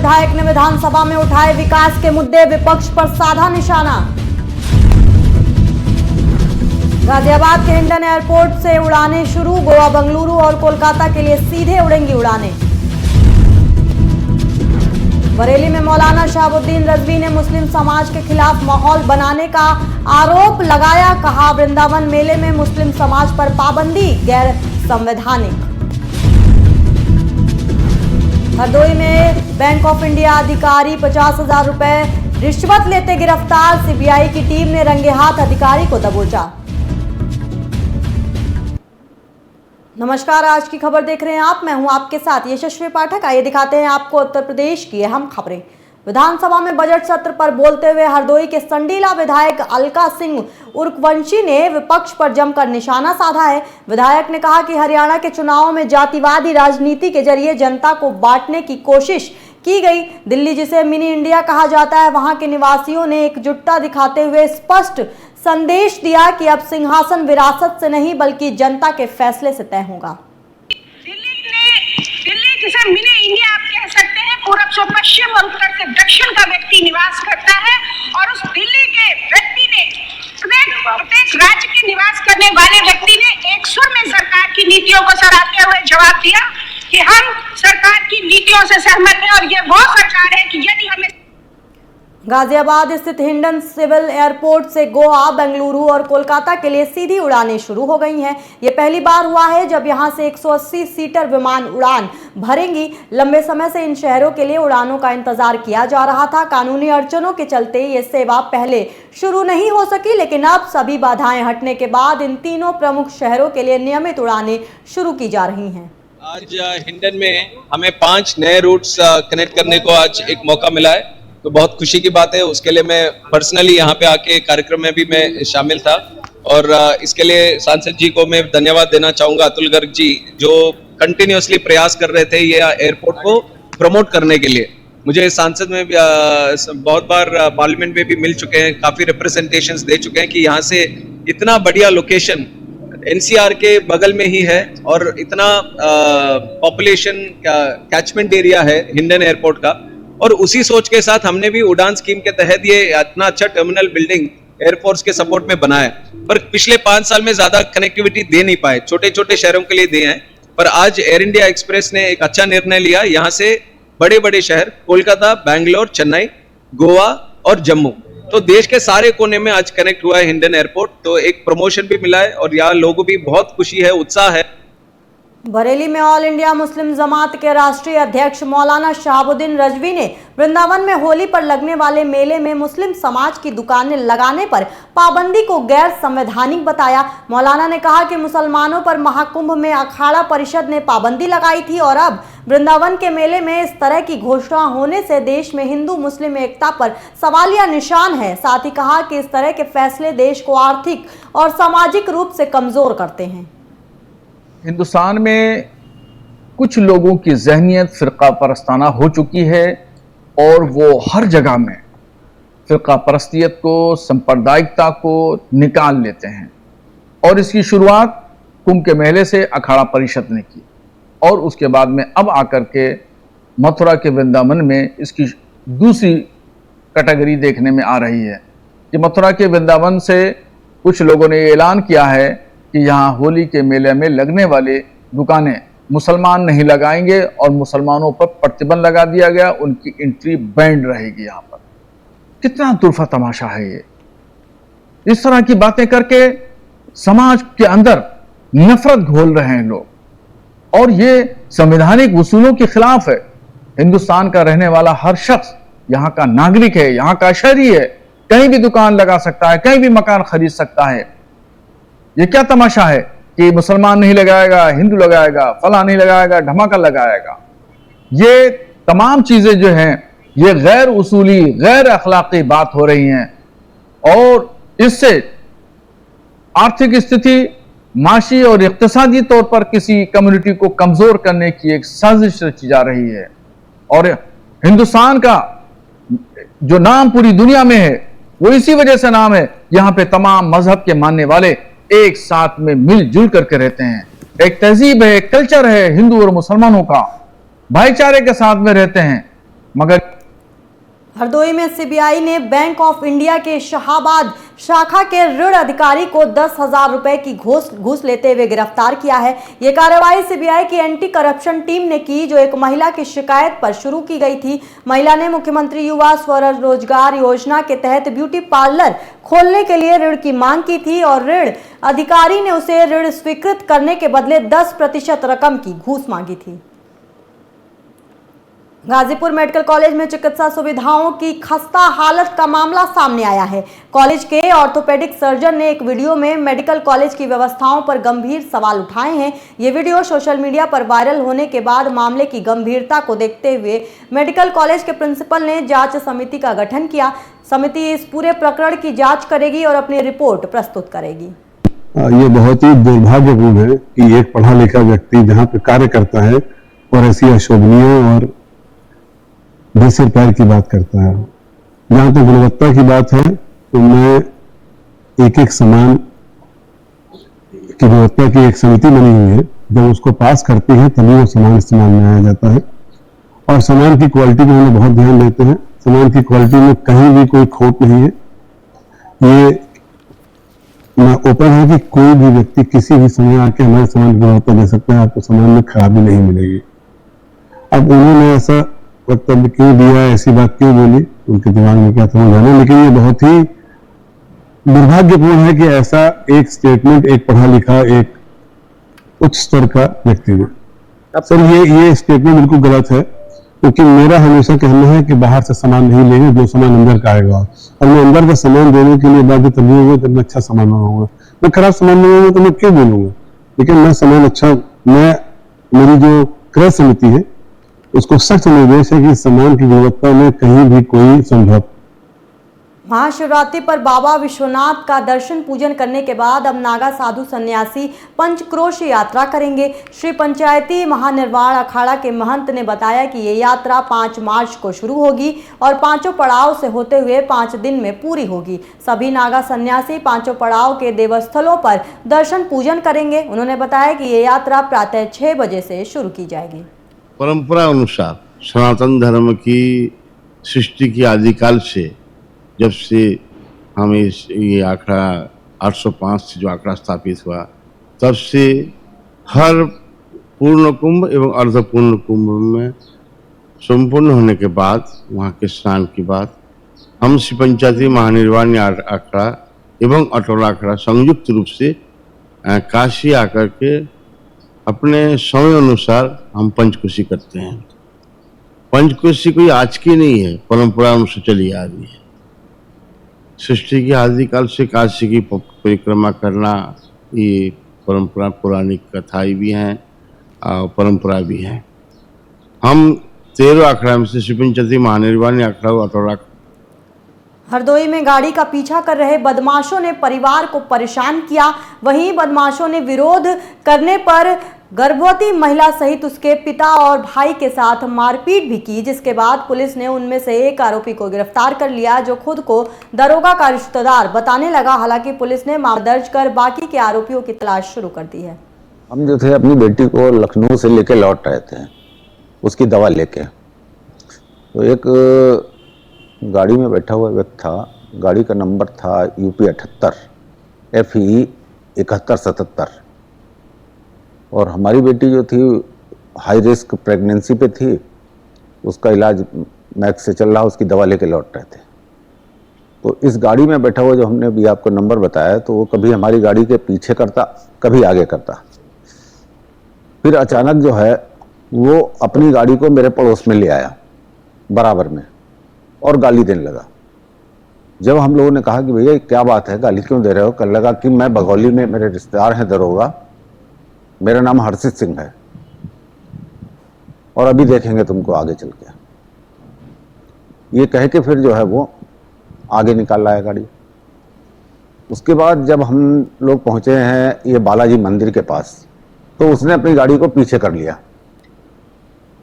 विधायक ने विधानसभा में उठाए विकास के मुद्दे, विपक्ष पर साधा निशाना। गाजियाबाद के हिंडन एयरपोर्ट से उड़ानें शुरू, गोवा, बेंगलुरु और कोलकाता के लिए सीधे उड़ेंगी उड़ानें। बरेली में मौलाना शहाबुद्दीन रजवी ने मुस्लिम समाज के खिलाफ माहौल बनाने का आरोप लगाया, कहा वृंदावन मेले में मुस्लिम समाज पर पाबंदी गैर संवैधानिक। हरदोई में बैंक ऑफ इंडिया अधिकारी 50,000 रुपए रिश्वत लेते गिरफ्तार, सीबीआई की टीम ने रंगे हाथ अधिकारी को दबोचा। नमस्कार, आज की खबर देख रहे हैं आप, मैं हूं आपके साथ यशस्वी पाठक। आइए दिखाते हैं आपको उत्तर प्रदेश की अहम खबरें। विधानसभा में बजट सत्र पर बोलते हुए हरदोई के संडीला विधायक अलका सिंह उर्कवंशी ने विपक्ष पर जमकर निशाना साधा है। विधायक ने कहा कि हरियाणा के चुनावों में जातिवादी राजनीति के जरिए जनता को बांटने की कोशिश की गई। दिल्ली, जिसे मिनी इंडिया कहा जाता है, वहां के निवासियों ने एकजुटता दिखाते हुए स्पष्ट संदेश दिया कि अब सिंहासन विरासत से नहीं बल्कि जनता के फैसले से तय होगा। दिल्ली जिसे मिनी इंडिया आप कह सकते हैं, पूरब से पश्चिम और उत्तर से दक्षिण का व्यक्ति निवास करता है और उस दिल्ली के व्यक्ति ने प्रत्येक राज्य के निवास करने वाले व्यक्ति ने एक सुर में सरकार की नीतियों को सराहते हुए जवाब दिया कि हम सरकार की नीतियों से सहमत हैं और ये वो सरकार है कि यदि हमें। गाजियाबाद स्थित हिंडन सिविल एयरपोर्ट से गोवा, बेंगलुरु और कोलकाता के लिए सीधी उड़ानें शुरू हो गई हैं। ये पहली बार हुआ है जब यहां से 180 सीटर विमान उड़ान भरेंगी। लंबे समय से इन शहरों के लिए उड़ानों का इंतजार किया जा रहा था। कानूनी अड़चनों के चलते ये सेवा पहले शुरू नहीं हो सकी, लेकिन अब सभी बाधाएं हटने के बाद इन तीनों प्रमुख शहरों के लिए नियमित उड़ानें शुरू की जा रही हैं। आज हिंडन में हमें 5 नए रूट्स कनेक्ट करने को आज एक मौका मिला है, तो बहुत खुशी की बात है। उसके लिए मैं पर्सनली यहाँ पे आके कार्यक्रम में भी मैं शामिल था और इसके लिए सांसद जी को मैं धन्यवाद देना चाहूंगा, अतुल गर्ग जी, जो कंटिन्यूअसली प्रयास कर रहे थे ये एयरपोर्ट को प्रमोट करने के लिए। मुझे सांसद में बहुत बार पार्लियामेंट में भी मिल चुके हैं, काफी रिप्रेजेंटेशंस दे चुके हैं कि यहाँ से इतना बढ़िया लोकेशन एनसीआर के बगल में ही है और इतना पॉपुलेशन कैचमेंट एरिया है हिंडन एयरपोर्ट का, और उसी सोच के साथ हमने भी उड़ान स्कीम के तहत ये इतना अच्छा टर्मिनल बिल्डिंग एयरफोर्स के सपोर्ट में बनाया। पर पिछले 5 साल में ज्यादा कनेक्टिविटी दे नहीं पाए, छोटे छोटे शहरों के लिए दिए हैं। पर आज एयर इंडिया एक्सप्रेस ने एक अच्छा निर्णय लिया, यहाँ से बड़े बड़े शहर कोलकाता, बैंगलोर, चेन्नई, गोवा और जम्मू, तो देश के सारे कोने में आज कनेक्ट हुआ है हिंडन एयरपोर्ट। तो एक प्रमोशन भी मिला है और यहाँ लोगों भी बहुत खुशी है, उत्साह है। बरेली में ऑल इंडिया मुस्लिम जमात के राष्ट्रीय अध्यक्ष मौलाना शहाबुद्दीन रजवी ने वृंदावन में होली पर लगने वाले मेले में मुस्लिम समाज की दुकानें लगाने पर पाबंदी को गैर संवैधानिक बताया। मौलाना ने कहा कि मुसलमानों पर महाकुंभ में अखाड़ा परिषद ने पाबंदी लगाई थी और अब वृंदावन के मेले में इस तरह की घोषणा होने से देश में हिंदू मुस्लिम एकता पर सवालिया निशान है। साथ ही कहा कि इस तरह के फैसले देश को आर्थिक और सामाजिक रूप से कमजोर करते हैं। हिंदुस्तान में कुछ लोगों की ज़हनियत फ़िरका परस्ताना हो चुकी है और वो हर जगह में फ़िरका परस्तियत को, सांप्रदायिकता को निकाल लेते हैं और इसकी शुरुआत कुंभ के मेले से अखाड़ा परिषद ने की और उसके बाद में अब आकर के मथुरा के वृंदावन में इसकी दूसरी कैटेगरी देखने में आ रही है कि मथुरा के वृंदावन से कुछ लोगों ने ऐलान किया है कि यहाँ होली के मेले में लगने वाले दुकानें मुसलमान नहीं लगाएंगे और मुसलमानों पर प्रतिबंध लगा दिया गया, उनकी एंट्री बैंड रहेगी। यहाँ पर कितना दुर्फा तमाशा है ये। इस तरह की बातें करके समाज के अंदर नफरत घोल रहे हैं लोग और ये संवैधानिक उसूलों के खिलाफ है। हिंदुस्तान का रहने वाला हर शख्स यहाँ का नागरिक है, यहाँ का शहरी है, कहीं भी दुकान लगा सकता है, कहीं भी मकान खरीद सकता है। ये क्या तमाशा है कि मुसलमान नहीं लगाएगा, हिंदू लगाएगा, फला नहीं लगाएगा, ढमाका लगाएगा। ये तमाम चीजें जो हैं ये गैर उसूली, गैर अखलाकी बात हो रही हैं और इससे आर्थिक स्थिति, माशी और इक्तिसादी तौर पर किसी कम्युनिटी को कमजोर करने की एक साजिश रची जा रही है। और हिंदुस्तान का जो नाम पूरी दुनिया में है वो इसी वजह से नाम है, यहाँ पे तमाम मजहब के मानने वाले एक साथ में मिलजुल करके रहते हैं। एक तहजीब है, एक कल्चर है हिंदू और मुसलमानों का, भाईचारे के साथ में रहते हैं। मगर हरदोई में सीबीआई ने बैंक ऑफ इंडिया के शाहाबाद शाखा के ऋण अधिकारी को 10,000 रुपए की घूस लेते हुए गिरफ्तार किया है। ये कार्रवाई सीबीआई की एंटी करप्शन टीम ने की, जो एक महिला की शिकायत पर शुरू की गई थी। महिला ने मुख्यमंत्री युवा स्वरोजगार योजना के तहत ब्यूटी पार्लर खोलने के लिए ऋण की मांग की थी और ऋण अधिकारी ने उसे ऋण स्वीकृत करने के बदले 10% रकम की घूस मांगी थी। गाजीपुर मेडिकल कॉलेज में चिकित्सा सुविधाओं की खस्ता हालत का मामला सामने आया है। कॉलेज के ऑर्थोपेडिक सर्जन ने एक वीडियो में मेडिकल कॉलेज की व्यवस्थाओं पर गंभीर सवाल उठाए हैं। ये वीडियो सोशल मीडिया पर वायरल होने के बाद मामले की गंभीरता को देखते हुए मेडिकल कॉलेज के प्रिंसिपल ने जांच समिति का गठन किया। समिति इस पूरे प्रकरण की जाँच करेगी और अपनी रिपोर्ट प्रस्तुत करेगी। ये बहुत ही दुर्भाग्यपूर्ण है कि एक पढ़ा लिखा व्यक्ति जहाँ पे कार्य करता है और ऐसी अशोभनीय और बेसिर पैर की बात करता है। जहां तक गुणवत्ता की बात है तो मैं एक सामान की गुणवत्ता की एक समिति बनी हुई है, जब उसको पास करती है तभी वो सामान इस्तेमाल में आया जाता है और सामान की क्वालिटी में हम बहुत ध्यान देते हैं। सामान की क्वालिटी में कहीं भी कोई खोट नहीं है। ये ओपन है कि कोई भी व्यक्ति किसी भी समय आके हमारे सामान की गुणवत्ता दे सकता है, आपको सामान में खराबी नहीं मिलेगी। अब उन्होंने ऐसा वक्तव्य क्यों दिया, ऐसी बात क्यों बोली, उनके दिमाग में क्या था जाने, लेकिन ये बहुत ही दुर्भाग्यपूर्ण है कि ऐसा एक स्टेटमेंट एक पढ़ा लिखा एक उच्च स्तर का व्यक्ति ने। सर ये स्टेटमेंट बिल्कुल गलत है, क्योंकि मेरा हमेशा कहना है कि बाहर से सामान नहीं लेंगे, जो सामान अंदर का आएगा। और मैं अंदर का सामान देने के लिए बाध्य तभी होगा जब मैं अच्छा सामान मंगाऊंगा। मैं खराब सामान मंगाऊंगा तो मैं क्यों बोलूंगा, लेकिन मैं सामान अच्छा, मेरी जो क्रय समिति है उसको सख्त निर्देश है कि सामान की गुणवत्ता में कहीं भी कोई समझौता। महाशिवरात्रि पर बाबा विश्वनाथ का दर्शन पूजन करने के बाद अब नागा साधु सन्यासी पंचक्रोश यात्रा करेंगे। श्री पंचायती महानिर्वाण अखाड़ा के महंत ने बताया कि ये यात्रा 5 मार्च को शुरू होगी और 5 पड़ाव से होते हुए 5 दिन में पूरी होगी। सभी नागा सन्यासी 5 पड़ाव के देवस्थलों पर दर्शन पूजन करेंगे। उन्होंने बताया कि ये यात्रा प्रातः 6 बजे से शुरू की जाएगी। परंपरा अनुसार सनातन धर्म की सृष्टि की आदिकाल से, जब से हम ये आंकड़ा 805 से जो आंकड़ा स्थापित हुआ, तब से हर पूर्ण कुंभ एवं अर्धपूर्ण कुंभ में संपूर्ण होने के बाद, वहाँ के स्नान के बाद, हम श्री पंचायती महानिर्वाण आंकड़ा एवं अटोला आंकड़ा संयुक्त रूप से काशी आकर के अपने समय अनुसार हम पंचकोशी करते हैं। पंचकोशी कोई आज की नहीं है, परंपरा अनुसार चली आ रही है। सृष्टि की आदिकाल से काशी की परिक्रमा करना ये परंपरा, पौराणिक कथाएं भी हैं और परंपरा भी है। हम 13 आंकड़ा में से श्री पंचायती महानिर्वाण आंकड़ा अटोला। हरदोई में गाड़ी का पीछा कर रहे बदमाशों ने परिवार को परेशान किया। वहीं बदमाशों ने विरोध करने पर गर्भवती महिला सहित उसके पिता और भाई के साथ मारपीट भी की, जिसके बाद पुलिस ने उनमें से एक आरोपी को गिरफ्तार कर लिया, जो खुद को दरोगा का रिश्तेदार बताने लगा। हालांकि पुलिस ने मामला दर्ज कर बाकी के आरोपियों की तलाश शुरू कर दी है। हम जो थे अपनी बेटी को लखनऊ से लेके लौट रहे थे, उसकी दवा लेके, तो एक गाड़ी में बैठा हुआ व्यक्ति था। गाड़ी का नंबर था UP 78 FE 7177 और हमारी बेटी जो थी हाई रिस्क प्रेगनेंसी पे थी, उसका इलाज मैक्स से चल रहा, उसकी दवा लेके लौट रहे थे। तो इस गाड़ी में बैठा हुआ जो हमने अभी आपको नंबर बताया, तो वो कभी हमारी गाड़ी के पीछे करता, कभी आगे करता। फिर अचानक जो है वो अपनी गाड़ी को मेरे पड़ोस में ले आया बराबर में और गाली देने लगा। जब हम लोगों ने कहा कि भैया क्या बात है, गाली क्यों दे रहे हो, कर लगा कि मैं बघौली में मेरे रिश्तेदार हैं दरोगा, मेरा नाम हर्षित सिंह है और अभी देखेंगे तुमको आगे चल के। ये कह के फिर जो है वो आगे निकाल लाया गाड़ी। उसके बाद जब हम लोग पहुंचे हैं ये बालाजी मंदिर के पास, तो उसने अपनी गाड़ी को पीछे कर लिया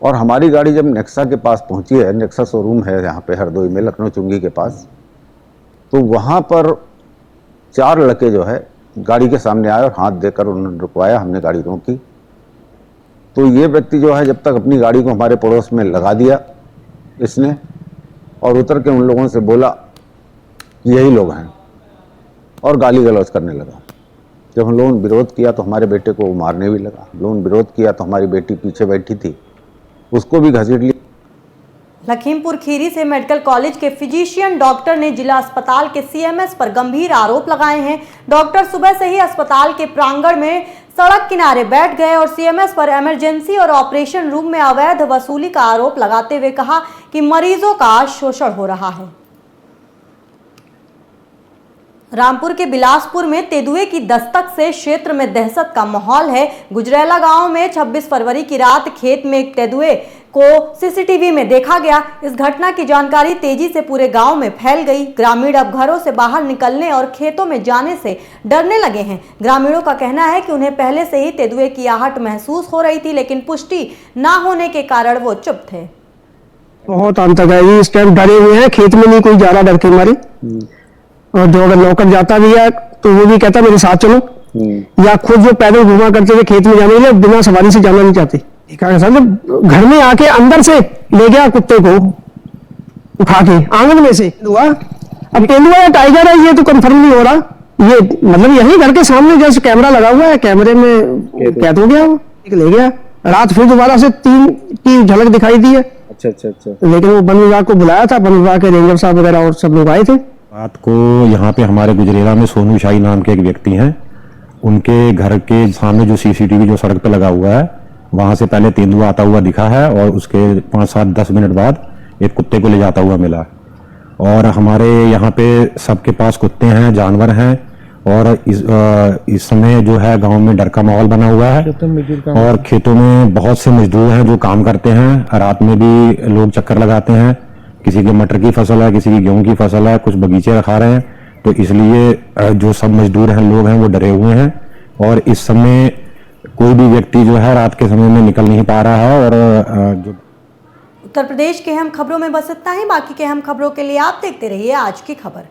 और हमारी गाड़ी जब नेक्सा के पास पहुंची है, नेक्सा शोरूम है यहाँ पे हरदोई में लखनऊ चुंगी के पास, तो वहाँ पर 4 लड़के जो है गाड़ी के सामने आए और हाथ देकर उन्होंने रुकवाया। हमने गाड़ी रोकी तो ये व्यक्ति जो है जब तक अपनी गाड़ी को हमारे पड़ोस में लगा दिया, इसने, और उतर के उन लोगों से बोला कि यही लोग हैं, और गाली गलौज करने लगा। जब हम लोगों ने विरोध किया तो हमारे बेटे को मारने भी लगा। हम लोगों ने विरोध किया तो हमारी बेटी पीछे बैठी थी, उसको भी घसीट लिया। लखीमपुर खीरी से मेडिकल कॉलेज के फिजिशियन डॉक्टर ने जिला अस्पताल के सीएमएस पर गंभीर आरोप लगाए हैं। डॉक्टर सुबह से ही अस्पताल के प्रांगण में सड़क किनारे बैठ गए और सीएमएस पर इमरजेंसी और ऑपरेशन रूम में अवैध वसूली का आरोप लगाते हुए कहा कि मरीजों का शोषण हो रहा है। रामपुर के बिलासपुर में तेंदुए की दस्तक से क्षेत्र में दहशत का माहौल है। गुजरेला गांव में 26 फरवरी की रात खेत में एक तेंदुए को सीसीटीवी में देखा गया। इस घटना की जानकारी तेजी से पूरे गांव में फैल गई। ग्रामीण अब घरों से बाहर निकलने और खेतों में जाने से डरने लगे हैं। ग्रामीणों का कहना है कि उन्हें पहले से ही तेंदुए की आहट महसूस हो रही थी, लेकिन पुष्टि न होने के कारण वो चुप थे। बहुत अंतर है, इस टाइम डरे हुए हैं, खेत में नहीं कोई जा रहा डर के मारे। और जो अगर नौकर जाता भी है तो वो भी कहता मेरे साथ चलो, या खुद जो पैदल घुमा करते थे खेत में जाने के लिए बिना सवारी से जाना नहीं चाहते। घर में आके अंदर से ले गया कुत्ते को उठा के आंगन में से। अब तेंदुआ या टाइगर है ये तो कंफर्म नहीं हो रहा, ये मतलब यही घर के सामने जैसे कैमरा लगा हुआ है, कैमरे में कैद हो गया, वो ले गया। रात फिर दोबारा से 3 की झलक दिखाई दी है। अच्छा। लेकिन वो वन विभाग को बुलाया था, वन विभाग के रेंजर साहब वगैरह और सब लोग आए थे। रात को यहाँ पे हमारे गुजरेला में सोनू शाही नाम के एक व्यक्ति हैं, उनके घर के सामने जो सीसीटीवी जो सड़क पे लगा हुआ है, वहां से पहले तेंदुआ आता हुआ दिखा है और उसके 5-7-10 मिनट बाद एक कुत्ते को ले जाता हुआ मिला। और हमारे यहाँ पे सबके पास कुत्ते हैं, जानवर हैं, और इस समय जो है गांव में डर का माहौल बना हुआ है। और खेतों में बहुत से मजदूर हैं जो काम करते हैं, रात में भी लोग चक्कर लगाते हैं। किसी की मटर की फसल है, किसी की गेहूं की फसल है, कुछ बगीचे रखा रहे हैं, तो इसलिए जो सब मजदूर हैं लोग हैं वो डरे हुए हैं। और इस समय कोई भी व्यक्ति जो है रात के समय में निकल नहीं पा रहा है। और जो उत्तर प्रदेश के अहम खबरों में बस इतना ही। बाकी के अहम खबरों के लिए आप देखते रहिए आज की खबर।